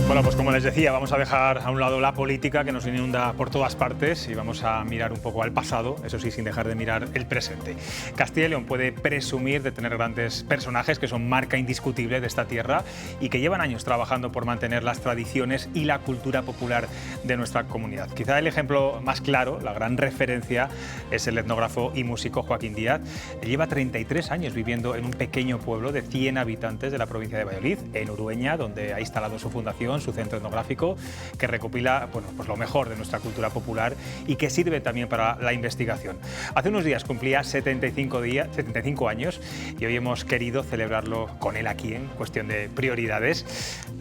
Bueno, pues como les decía, vamos a dejar a un lado la política que nos inunda por todas partes y vamos a mirar un poco al pasado, eso sí, sin dejar de mirar el presente. Castilla y León puede presumir de tener grandes personajes que son marca indiscutible de esta tierra y que llevan años trabajando por mantener las tradiciones y la cultura popular de nuestra comunidad. Quizá el ejemplo más claro, la gran referencia, es el etnógrafo y músico Joaquín Díaz. Él lleva 33 años viviendo en un pequeño pueblo de 100 habitantes de la provincia de Valladolid, en Urueña, donde ha instalado su fundación, su centro etnográfico, que recopila pues lo mejor de nuestra cultura popular y que sirve también para la investigación. Hace unos días cumplía 75 años y hoy hemos querido celebrarlo con él aquí en cuestión de prioridades.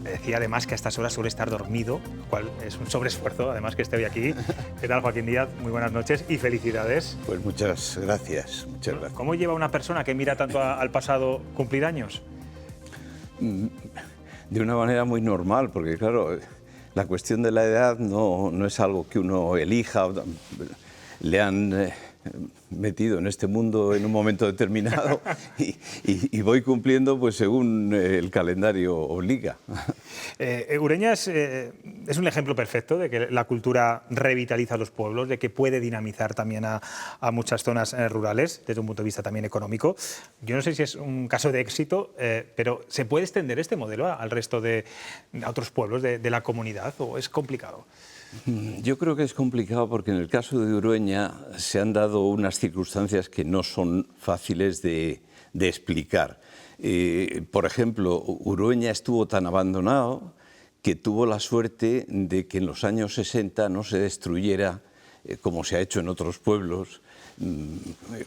Me decía además que a estas horas suele estar dormido, lo cual es un sobreesfuerzo, además que esté hoy aquí. ¿Qué tal, Joaquín Díaz? Muy buenas noches y felicidades. Pues muchas gracias, muchas gracias. ¿Cómo lleva una persona que mira tanto al pasado cumplir años? De una manera muy normal, porque claro, la cuestión de la edad no es algo que uno elija, le han metido en este mundo en un momento determinado y voy cumpliendo pues según el calendario obliga. Ureña es un ejemplo perfecto de que la cultura revitaliza a los pueblos, de que puede dinamizar también a muchas zonas rurales desde un punto de vista también económico. Yo no sé si es un caso de éxito, pero ¿se puede extender este modelo al resto a otros pueblos de la comunidad o es complicado? Yo creo que es complicado porque en el caso de Urueña se han dado unas circunstancias que no son fáciles de explicar. Por ejemplo, Urueña estuvo tan abandonado que tuvo la suerte de que en los años 60 no se destruyera, como se ha hecho en otros pueblos,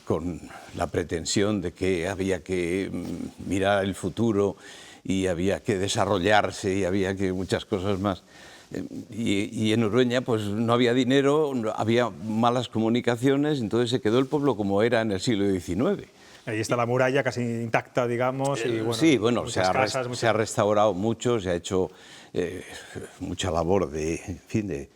con la pretensión de que había que mirar el futuro y había que desarrollarse y había que muchas cosas más. Y en Urueña pues no había dinero, había malas comunicaciones, entonces se quedó el pueblo como era en el siglo XIX. Ahí está la muralla casi intacta, digamos. Y, bueno, sí, bueno, se ha restaurado mucho, se ha hecho mucha labor de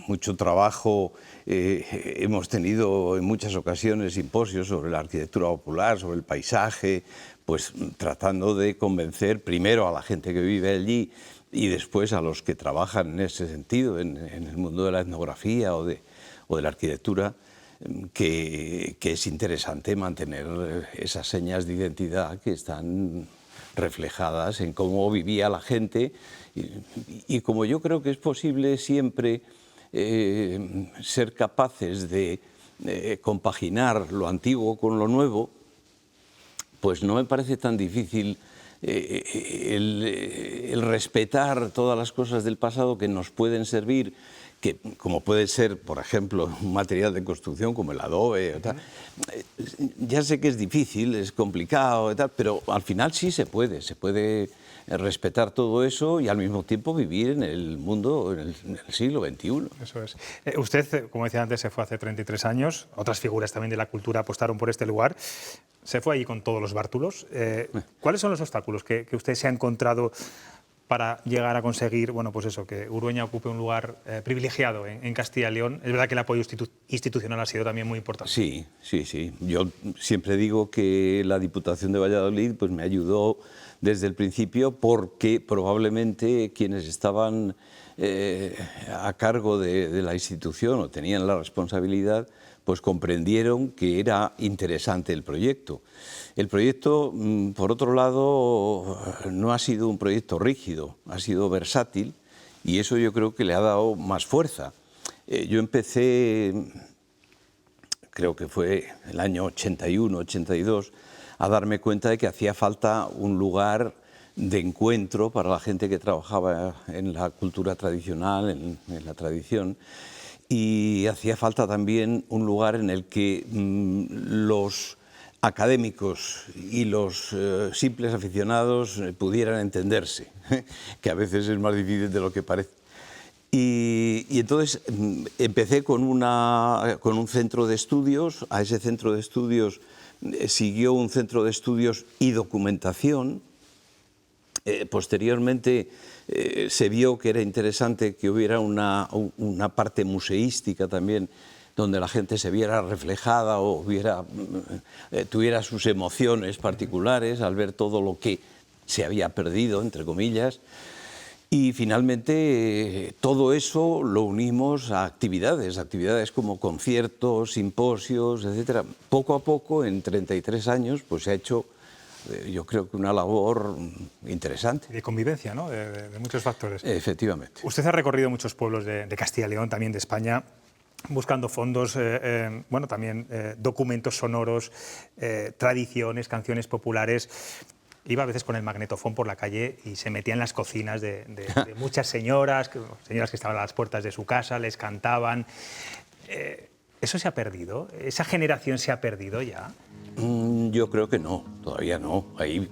mucho trabajo. Hemos tenido en muchas ocasiones simposios sobre la arquitectura popular, sobre el paisaje, pues tratando de convencer primero a la gente que vive allí y después a los que trabajan en ese sentido, en el mundo de la etnografía o de la arquitectura, que es interesante mantener esas señas de identidad que están reflejadas en cómo vivía la gente y como yo creo que es posible siempre ser capaces de compaginar lo antiguo con lo nuevo, pues no me parece tan difícil el respetar todas las cosas del pasado que nos pueden servir, que, como puede ser, por ejemplo, un material de construcción como el adobe. Ya sé que es difícil, es complicado, pero al final sí se puede respetar todo eso y al mismo tiempo vivir en el mundo, en el siglo XXI. Eso es. Usted, como decía antes, se fue hace 33 años, otras figuras también de la cultura apostaron por este lugar. Se fue allí con todos los bártulos. ¿Cuáles son los obstáculos que usted se ha encontrado para llegar a conseguir, bueno, pues eso, que Urueña ocupe un lugar privilegiado en Castilla y León? Es verdad que el apoyo institucional ha sido también muy importante. Sí, sí, sí. Yo siempre digo que la Diputación de Valladolid pues, me ayudó desde el principio porque probablemente quienes estaban a cargo de la institución o tenían la responsabilidad pues comprendieron que era interesante el proyecto. El proyecto, por otro lado, no ha sido un proyecto rígido, ha sido versátil y eso yo creo que le ha dado más fuerza. Yo empecé, creo que fue el año 81, 82, a darme cuenta de que hacía falta un lugar de encuentro para la gente que trabajaba en la cultura tradicional, en la tradición, y hacía falta también un lugar en el que los académicos y los simples aficionados pudieran entenderse, que a veces es más difícil de lo que parece. Y entonces empecé con un centro de estudios. A ese centro de estudios siguió un centro de estudios y documentación. Posteriormente se vio que era interesante que hubiera una parte museística también, donde la gente se viera reflejada o tuviera sus emociones particulares al ver todo lo que se había perdido, entre comillas. Y finalmente todo eso lo unimos a actividades como conciertos, simposios, etcétera. Poco a poco, en 33 años, pues se ha hecho, yo creo que una labor interesante. De convivencia, ¿no? De muchos factores. Efectivamente. Usted ha recorrido muchos pueblos de Castilla y León, también de España, buscando fondos, bueno, también documentos sonoros, tradiciones, canciones populares. Iba a veces con el magnetofón por la calle y se metía en las cocinas de muchas señoras que estaban a las puertas de su casa, les cantaban. ¿Eso se ha perdido? ¿Esa generación se ha perdido ya? Yo creo que no, todavía no. Hay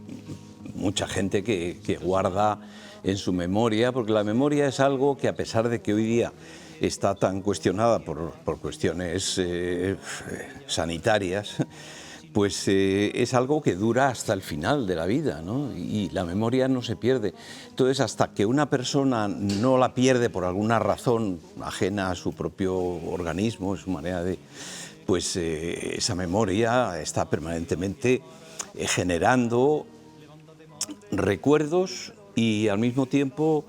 mucha gente que guarda en su memoria, porque la memoria es algo que, a pesar de que hoy día está tan cuestionada por cuestiones sanitarias, pues es algo que dura hasta el final de la vida, ¿no? Y la memoria no se pierde. Entonces, hasta que una persona no la pierde por alguna razón ajena a su propio organismo, su manera de... pues esa memoria está permanentemente generando recuerdos y, al mismo tiempo,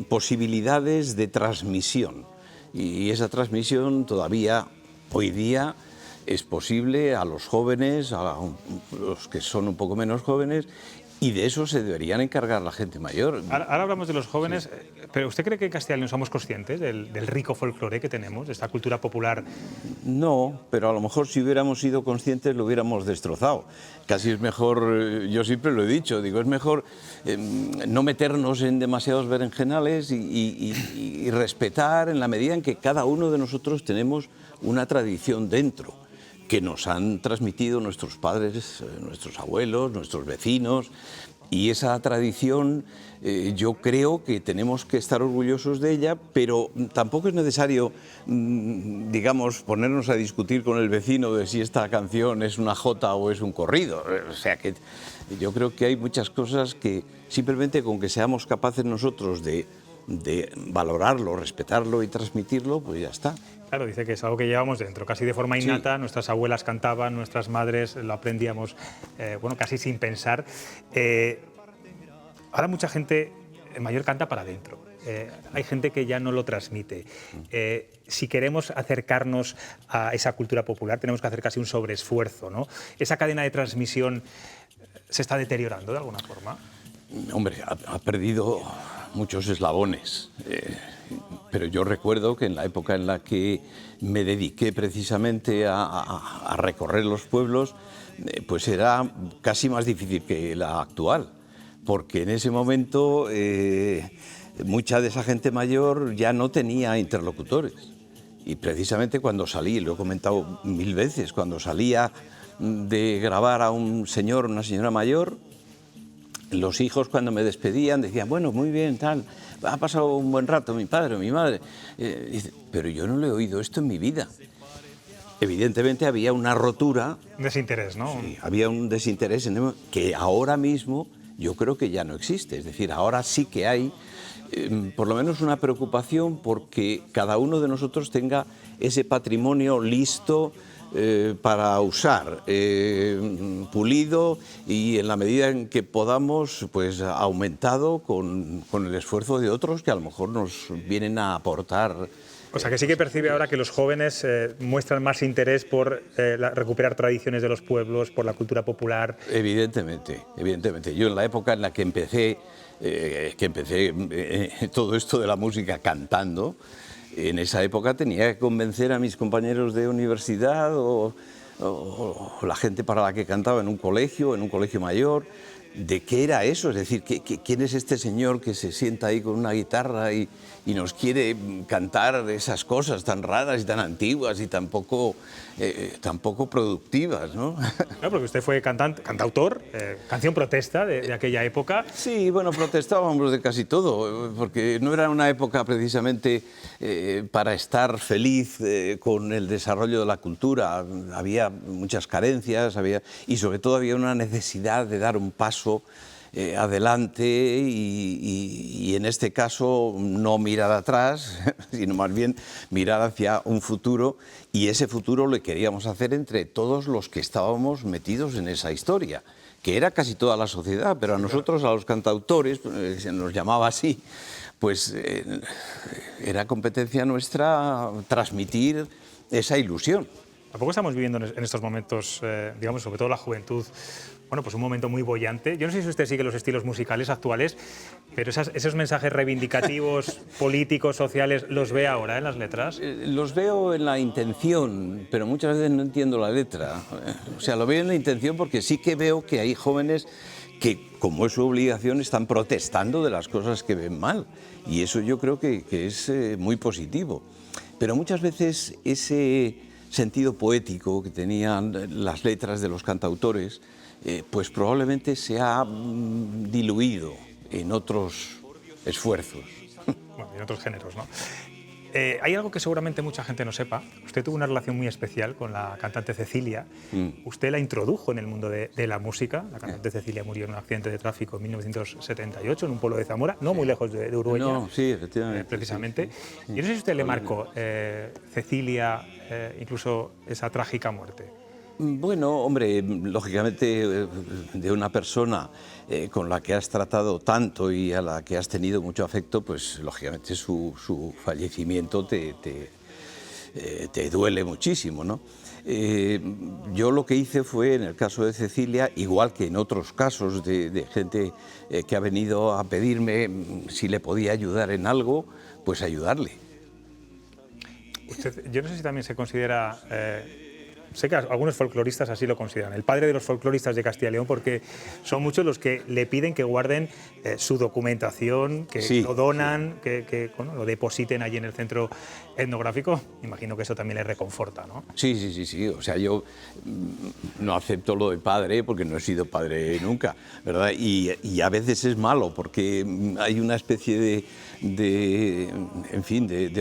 posibilidades de transmisión. Y esa transmisión todavía, hoy día, es posible a los jóvenes, a los que son un poco menos jóvenes, y de eso se deberían encargar la gente mayor. Ahora hablamos de los jóvenes, sí. Pero ¿usted cree que en Castilla y León somos conscientes del rico folclore que tenemos, de esta cultura popular? No, pero a lo mejor si hubiéramos sido conscientes lo hubiéramos destrozado. Casi es mejor, yo siempre lo he dicho, digo, es mejor no meternos en demasiados berenjenales y respetar en la medida en que cada uno de nosotros tenemos una tradición dentro, que nos han transmitido nuestros padres, nuestros abuelos, nuestros vecinos, y esa tradición yo creo que tenemos que estar orgullosos de ella, pero tampoco es necesario, digamos, ponernos a discutir con el vecino de si esta canción es una jota o es un corrido. O sea que yo creo que hay muchas cosas que simplemente con que seamos capaces nosotros de valorarlo, respetarlo y transmitirlo, pues ya está. Claro, dice que es algo que llevamos dentro, casi de forma innata. Sí. Nuestras abuelas cantaban, nuestras madres lo aprendíamos, bueno, casi sin pensar. Ahora mucha gente mayor canta para adentro. Hay gente que ya no lo transmite. Si queremos acercarnos a esa cultura popular, tenemos que hacer casi un sobreesfuerzo, ¿no? Esa cadena de transmisión se está deteriorando de alguna forma. Hombre, ha perdido muchos eslabones. Pero yo recuerdo que en la época en la que me dediqué precisamente a recorrer los pueblos, pues era casi más difícil que la actual, porque en ese momento mucha de esa gente mayor ya no tenía interlocutores. Y precisamente cuando salí, lo he comentado 1000 veces, cuando salía de grabar a un señor, una señora mayor, los hijos, cuando me despedían, decían, bueno, muy bien, tal, ha pasado un buen rato mi padre o mi madre. Pero yo no le he oído esto en mi vida. Evidentemente había una rotura. Desinterés, ¿no? Sí, había un desinterés que ahora mismo yo creo que ya no existe. Es decir, ahora sí que hay por lo menos una preocupación porque cada uno de nosotros tenga ese patrimonio listo para usar, pulido y, en la medida en que podamos, pues aumentado con el esfuerzo de otros que a lo mejor nos vienen a aportar. O sea, que sí que percibe ahora que los jóvenes muestran más interés por recuperar tradiciones de los pueblos, por la cultura popular. Evidentemente, evidentemente. Yo, en la época en la que empecé todo esto de la música cantando, en esa época tenía que convencer a mis compañeros de universidad o la gente para la que cantaba en un colegio mayor, de qué era eso. Es decir, ¿quién es este señor que se sienta ahí con una guitarra y nos quiere cantar esas cosas tan raras y tan antiguas y tan poco productivas, ¿no? Claro, porque usted fue cantautor, canción protesta de aquella época. Sí, bueno, protestábamos de casi todo, porque no era una época precisamente para estar feliz con el desarrollo de la cultura. Había muchas carencias, y sobre todo había una necesidad de dar un paso adelante y en este caso no mirar atrás, sino más bien mirar hacia un futuro, y ese futuro lo queríamos hacer entre todos los que estábamos metidos en esa historia, que era casi toda la sociedad, pero a nosotros, a los cantautores, se nos llamaba así, pues era competencia nuestra transmitir esa ilusión. Tampoco estamos viviendo en estos momentos, digamos, sobre todo la juventud, bueno, pues un momento muy boyante. Yo no sé si usted sigue los estilos musicales actuales, pero esos mensajes reivindicativos, políticos, sociales, ¿los ve ahora en las letras? Los veo en la intención, pero muchas veces no entiendo la letra. O sea, lo veo en la intención porque sí que veo que hay jóvenes que, como es su obligación, están protestando de las cosas que ven mal. Y eso yo creo que es muy positivo. Pero muchas veces ese sentido poético que tenían las letras de los cantautores, pues probablemente se ha diluido en otros esfuerzos. Bueno, y en otros géneros, ¿no? Hay algo que seguramente mucha gente no sepa. Usted tuvo una relación muy especial con la cantante Cecilia. Usted la introdujo en el mundo de la música. La cantante Cecilia murió en un accidente de tráfico en 1978 en un pueblo de Zamora, no muy lejos de Uruguay. No, sí, efectivamente. Precisamente. Yo no sé si usted le marcó, Cecilia, incluso esa trágica muerte. Bueno, hombre, lógicamente de una persona con la que has tratado tanto y a la que has tenido mucho afecto, pues lógicamente su fallecimiento te duele muchísimo, ¿no? Yo lo que hice fue, en el caso de Cecilia, igual que en otros casos de gente que ha venido a pedirme si le podía ayudar en algo, pues ayudarle. Usted, yo no sé si también se considera... sé que algunos folcloristas así lo consideran, el padre de los folcloristas de Castilla y León, porque son muchos los que le piden que guarden su documentación, que sí, lo donan, que bueno, lo depositen allí en el centro etnográfico. Imagino que eso también le reconforta, ¿no? Sí. O sea, yo no acepto lo de padre porque no he sido padre nunca, ¿verdad? Y a veces es malo porque hay una especie de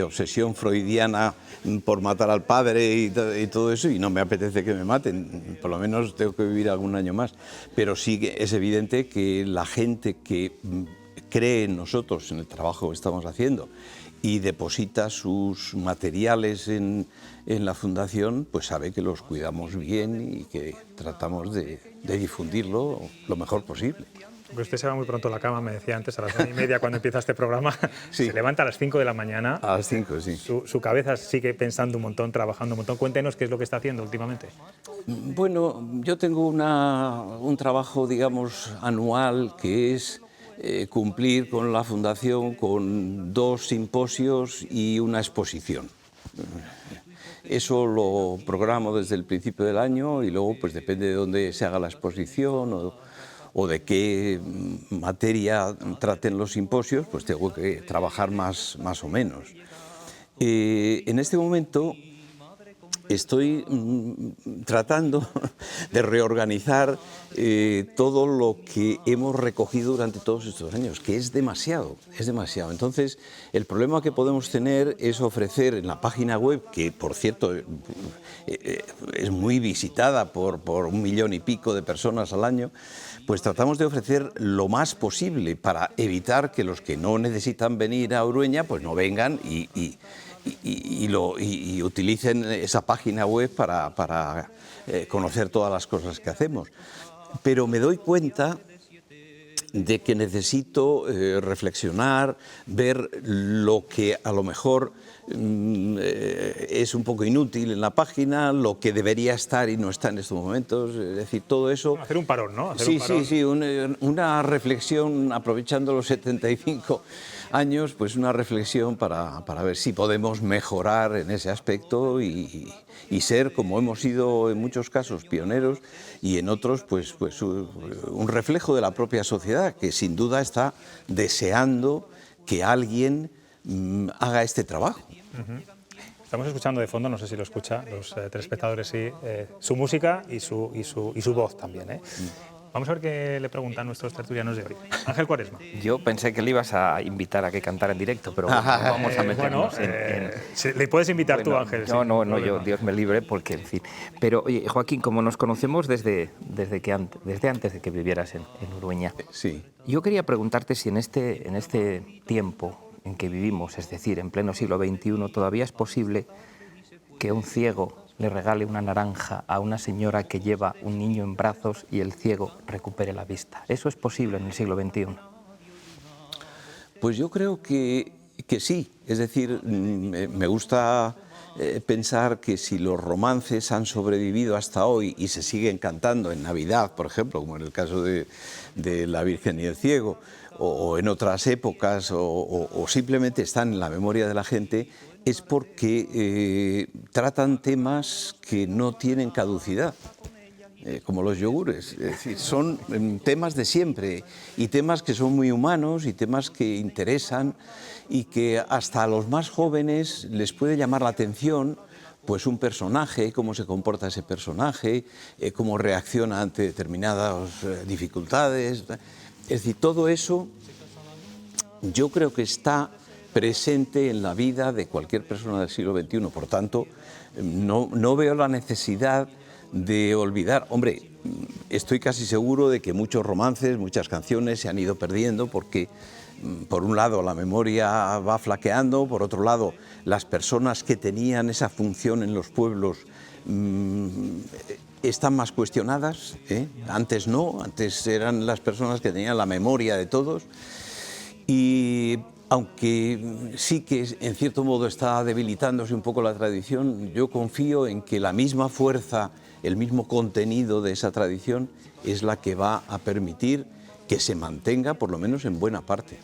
obsesión freudiana por matar al padre y todo eso, y no me apetece que me maten, por lo menos tengo que vivir algún año más. Pero sí que es evidente que la gente que cree en nosotros, en el trabajo que estamos haciendo, y deposita sus materiales en la fundación, pues sabe que los cuidamos bien y que tratamos de difundirlo lo mejor posible. Porque usted se va muy pronto a la cama, me decía antes, a las 9:30 cuando empieza este programa. Sí. Se levanta a las 5 de la mañana. A las 5, sí. Su cabeza sigue pensando un montón, trabajando un montón. Cuéntenos qué es lo que está haciendo últimamente. Bueno, yo tengo un trabajo, digamos, anual que es cumplir con la Fundación con 2 simposios y una exposición. Eso lo programo desde el principio del año y luego pues depende de dónde se haga la exposición o de qué materia traten los simposios, pues tengo que trabajar más o menos. En este momento estoy tratando de reorganizar todo lo que hemos recogido durante todos estos años, que es demasiado. Entonces, el problema que podemos tener es ofrecer en la página web, que por cierto es muy visitada por 1,5 millones de personas al año, pues tratamos de ofrecer lo más posible para evitar que los que no necesitan venir a Urueña, pues no vengan y utilicen esa página web para conocer todas las cosas que hacemos. Pero me doy cuenta de que necesito reflexionar, ver lo que a lo mejor es un poco inútil en la página, lo que debería estar y no está en estos momentos, es decir, todo eso... Hacer un parón, ¿no? Sí, una reflexión, aprovechando los 75 años, pues una reflexión para ver si podemos mejorar en ese aspecto y ser, como hemos sido en muchos casos, pioneros y en otros, pues un reflejo de la propia sociedad, que sin duda está deseando que alguien haga este trabajo. Estamos escuchando de fondo, no sé si lo escucha, los telespectadores sí, su música y su voz también. Vamos a ver qué le preguntan nuestros tertulianos de hoy. Ángel Cuaresma. Yo pensé que le ibas a invitar a que cantara en directo, pero bueno, vamos a meternos le puedes invitar tú, Ángel. No, yo, Dios me libre, porque, en fin. Pero, oye, Joaquín, como nos conocemos desde antes de que vivieras en Urueña, sí. Yo quería preguntarte si en este tiempo en que vivimos, es decir, en pleno siglo XXI, todavía es posible que un ciego le regale una naranja a una señora que lleva un niño en brazos y el ciego recupere la vista? ¿Eso es posible en el siglo XXI? Pues yo creo que sí. Es decir, me gusta pensar que si los romances han sobrevivido hasta hoy y se siguen cantando en Navidad, por ejemplo, como en el caso de La Virgen y el Ciego, o en otras épocas, o simplemente están en la memoria de la gente, es porque tratan temas que no tienen caducidad. Como los yogures, es decir, son temas de siempre y temas que son muy humanos y temas que interesan y que hasta a los más jóvenes les puede llamar la atención pues un personaje, cómo se comporta ese personaje, cómo reacciona ante determinadas dificultades. Es decir, todo eso yo creo que está presente en la vida de cualquier persona del siglo XXI. Por tanto, no veo la necesidad de olvidar. Hombre, estoy casi seguro de que muchos romances, muchas canciones se han ido perdiendo porque, por un lado, la memoria va flaqueando, por otro lado, las personas que tenían esa función en los pueblos están más cuestionadas, ¿eh? Antes no, antes eran las personas que tenían la memoria de todos. Y aunque sí que en cierto modo está debilitándose un poco la tradición, yo confío en que la misma fuerza, el mismo contenido de esa tradición es la que va a permitir que se mantenga, por lo menos en buena parte.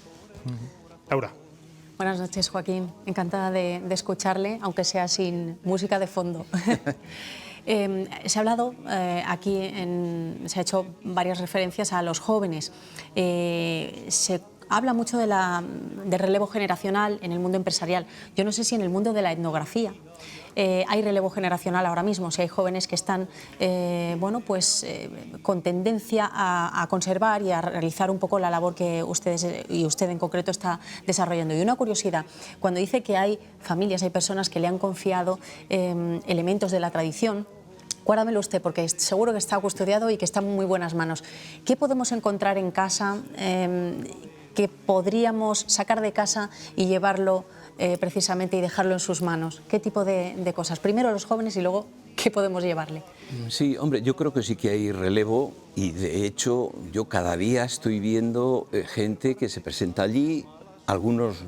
Laura. Buenas noches, Joaquín. Encantada de escucharle, aunque sea sin música de fondo. Se ha hablado aquí, se ha hecho varias referencias a los jóvenes. Se habla mucho del relevo generacional en el mundo empresarial. Yo no sé si en el mundo de la etnografía hay relevo generacional ahora mismo, si hay jóvenes que están con tendencia a conservar y a realizar un poco la labor que ustedes y usted en concreto está desarrollando. Y una curiosidad, cuando dice que hay familias, hay personas que le han confiado elementos de la tradición, guárdamelo usted, porque seguro que está custodiado y que está en muy buenas manos. ¿Qué podemos encontrar en casa que podríamos sacar de casa y llevarlo precisamente y dejarlo en sus manos? ¿Qué tipo de cosas? Primero los jóvenes y luego, ¿qué podemos llevarle? Sí, hombre, yo creo que sí que hay relevo y de hecho yo cada día estoy viendo gente que se presenta allí, algunos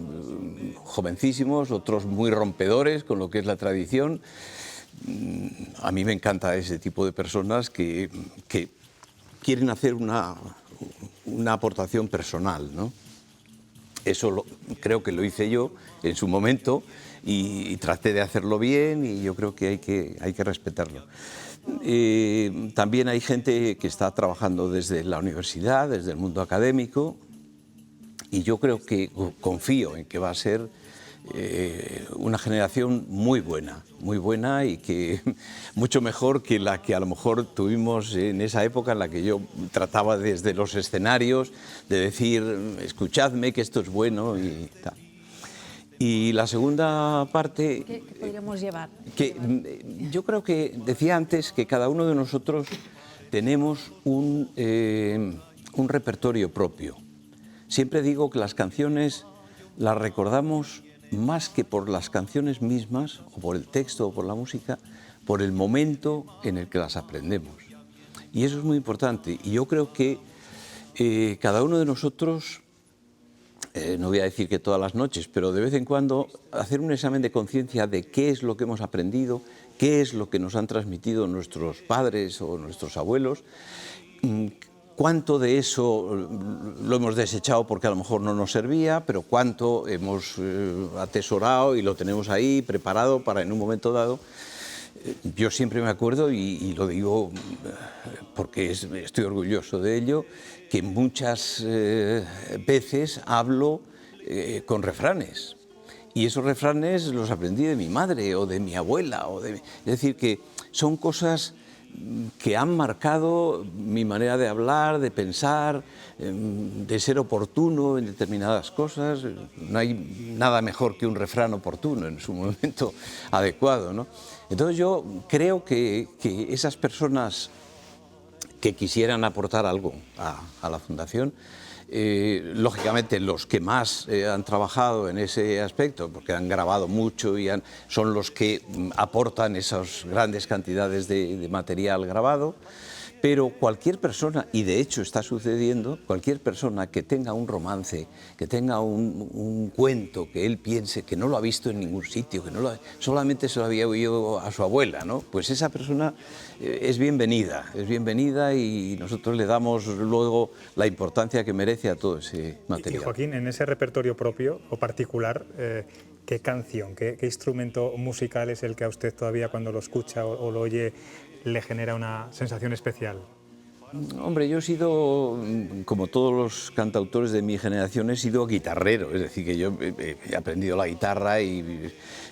jovencísimos, otros muy rompedores con lo que es la tradición. A mí me encanta ese tipo de personas que quieren hacer una aportación personal, ¿no? Eso creo que lo hice yo en su momento y traté de hacerlo bien y yo creo que hay que respetarlo. También hay gente que está trabajando desde la universidad, desde el mundo académico, y yo creo que confío en que va a ser una generación muy buena y que mucho mejor que la que a lo mejor tuvimos en esa época en la que yo trataba desde los escenarios de decir, escuchadme que esto es bueno y tal. Y la segunda parte... ¿Qué podríamos llevar? Yo creo que decía antes que cada uno de nosotros tenemos un repertorio propio. Siempre digo que las canciones las recordamos más que por las canciones mismas, o por el texto, o por la música, por el momento en el que las aprendemos. Y eso es muy importante. Y yo creo que cada uno de nosotros, no voy a decir que todas las noches, pero de vez en cuando, hacer un examen de conciencia de qué es lo que hemos aprendido, qué es lo que nos han transmitido nuestros padres o nuestros abuelos, cuánto de eso lo hemos desechado porque a lo mejor no nos servía, pero cuánto hemos atesorado y lo tenemos ahí preparado para en un momento dado. Yo siempre me acuerdo, y lo digo porque estoy orgulloso de ello, que muchas veces hablo con refranes. Y esos refranes los aprendí de mi madre o de mi abuela. Es decir, que son cosas que han marcado mi manera de hablar, de pensar, de ser oportuno en determinadas cosas. No hay nada mejor que un refrán oportuno en su momento adecuado, ¿no? Entonces yo creo que esas personas que quisieran aportar algo a la Fundación Lógicamente los que más han trabajado en ese aspecto, porque han grabado mucho y son los que aportan esas grandes cantidades de material grabado. Pero cualquier persona, y de hecho está sucediendo, cualquier persona que tenga un romance, que tenga un cuento, que él piense que no lo ha visto en ningún sitio, que solamente se lo había oído a su abuela, ¿no? Pues esa persona es bienvenida y nosotros le damos luego la importancia que merece a todo ese material. Y Joaquín, en ese repertorio propio o particular, ¿qué canción, qué instrumento musical es el que a usted todavía cuando lo escucha o lo oye le genera una sensación especial? Hombre, yo he sido, como todos los cantautores de mi generación, he sido guitarrero, es decir, que yo he aprendido la guitarra,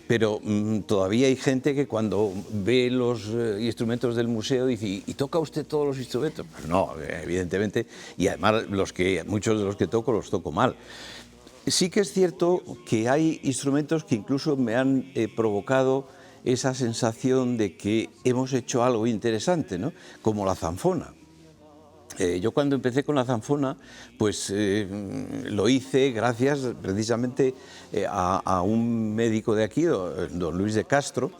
pero todavía hay gente que cuando ve los instrumentos del museo dice, ¿y toca usted todos los instrumentos? Pues no, evidentemente, y además muchos de los que toco los toco mal. Sí que es cierto que hay instrumentos que incluso me han provocado esa sensación de que hemos hecho algo interesante, ¿no? Como la zanfona. Yo cuando empecé con la zanfona, pues lo hice gracias precisamente a un médico de aquí, don Luis de Castro,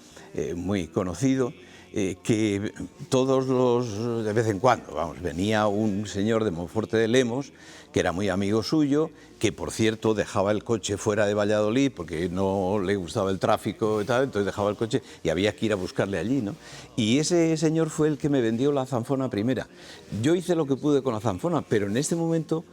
muy conocido, que de vez en cuando, venía un señor de Monforte de Lemos, que era muy amigo suyo, que por cierto dejaba el coche fuera de Valladolid porque no le gustaba el tráfico y tal, entonces dejaba el coche y había que ir a buscarle allí, ¿no? Y ese señor fue el que me vendió la zanfona primera. Yo hice lo que pude con la zanfona, pero en este momento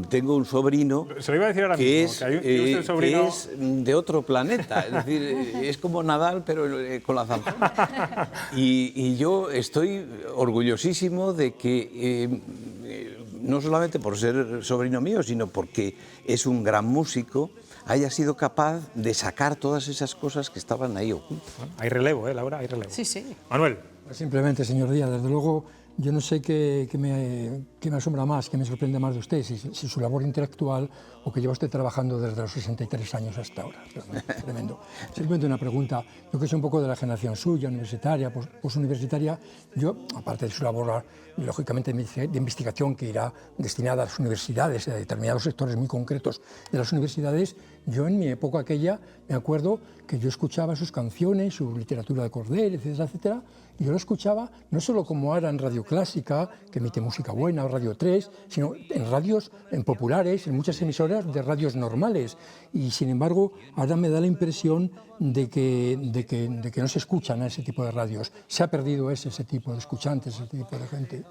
tengo un sobrino Se lo iba a decir ahora que, mismo, es, que es de otro planeta, es decir, es como Nadal pero con la zanfona. Y yo estoy orgullosísimo de que no solamente por ser sobrino mío, sino porque es un gran músico, haya sido capaz de sacar todas esas cosas que estaban ahí ocultas. Bueno, hay relevo, Laura, hay relevo. Sí, sí. Manuel. Simplemente, señor Díaz, desde luego, yo no sé qué me asombra más, qué me sorprende más de usted, si su labor intelectual o que lleva usted trabajando desde los 63 años hasta ahora. Tremendo. Simplemente una pregunta, yo que soy un poco de la generación suya, universitaria, posuniversitaria, yo, aparte de su labor, lógicamente, de investigación que irá destinada a las universidades, a determinados sectores muy concretos de las universidades, yo en mi época aquella me acuerdo que yo escuchaba sus canciones, su literatura de Corder, etcétera, etcétera, y yo lo escuchaba no solo como ahora en Radio Clásica, que emite música buena, o Radio 3, sino en radios populares, en muchas emisoras de radios normales. Y sin embargo, ahora me da la impresión de que no se escuchan a ese tipo de radios. Se ha perdido ese tipo de escuchantes, ese tipo de gente.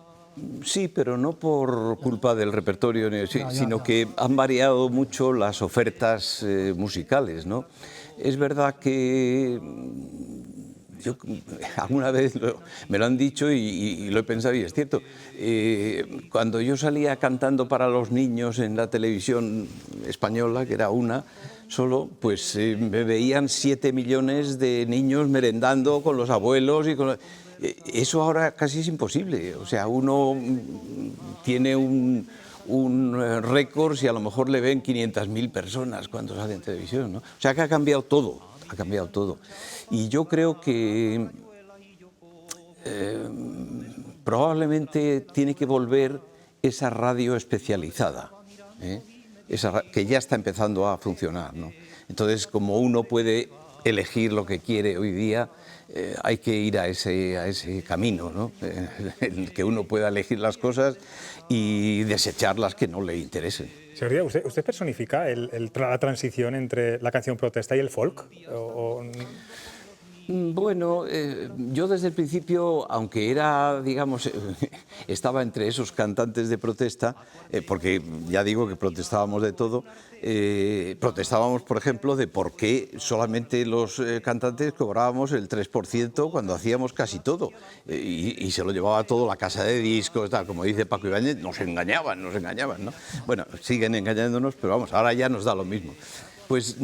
Sí, pero no por culpa del repertorio, sino que han variado mucho las ofertas musicales, ¿no? Es verdad que yo alguna vez me lo han dicho y lo he pensado y es cierto. Cuando yo salía cantando para los niños en la televisión española, que era una solo, pues me veían 7 millones de niños merendando con los abuelos y con eso ahora casi es imposible. O sea, uno tiene un récord si a lo mejor le ven 500.000 personas cuando sale en televisión, ¿no? O sea que ha cambiado todo, ha cambiado todo. Y yo creo que probablemente tiene que volver esa radio especializada, que ya está empezando a funcionar, ¿no? Entonces, como uno puede elegir lo que quiere hoy día, hay que ir a ese camino, ¿no? En el que uno pueda elegir las cosas y desechar las que no le interesen. Señor Díaz, ¿usted personifica la transición entre la canción protesta y el folk? Bueno, yo desde el principio, aunque era, digamos, estaba entre esos cantantes de protesta, porque ya digo que protestábamos de todo, protestábamos, por ejemplo, de por qué solamente los cantantes cobrábamos el 3% cuando hacíamos casi todo, y se lo llevaba todo la casa de discos, tal, como dice Paco Ibáñez, nos engañaban, ¿no? Bueno, siguen engañándonos, pero vamos, ahora ya nos da lo mismo. Pues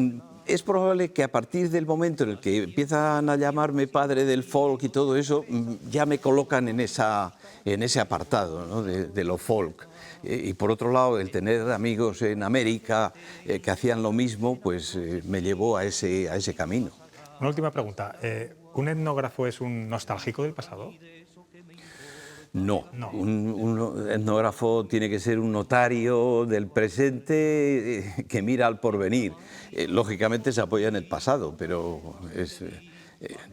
es probable que a partir del momento en el que empiezan a llamarme padre del folk y todo eso, ya me colocan en ese apartado, ¿no? de lo folk. Y por otro lado, el tener amigos en América que hacían lo mismo, pues me llevó a ese camino. Una última pregunta. ¿Un etnógrafo es un nostálgico del pasado? No, No. un etnógrafo tiene que ser un notario del presente que mira al porvenir. Lógicamente se apoya en el pasado, pero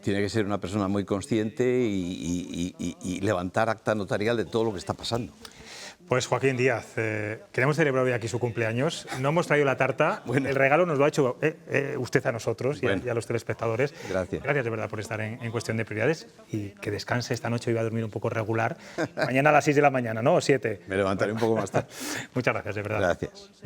tiene que ser una persona muy consciente y levantar acta notarial de todo lo que está pasando. Pues Joaquín Díaz, queremos celebrar hoy aquí su cumpleaños. No hemos traído la tarta, Bueno. el regalo nos lo ha hecho usted a nosotros Bueno. y a los telespectadores. Gracias. Gracias de verdad por estar en Cuestión de Prioridades y que descanse esta noche. Hoy va a dormir un poco regular. Mañana a las 6 de la mañana, ¿no? O 7. Me levantaré un poco más tarde. Muchas gracias, de verdad. Gracias.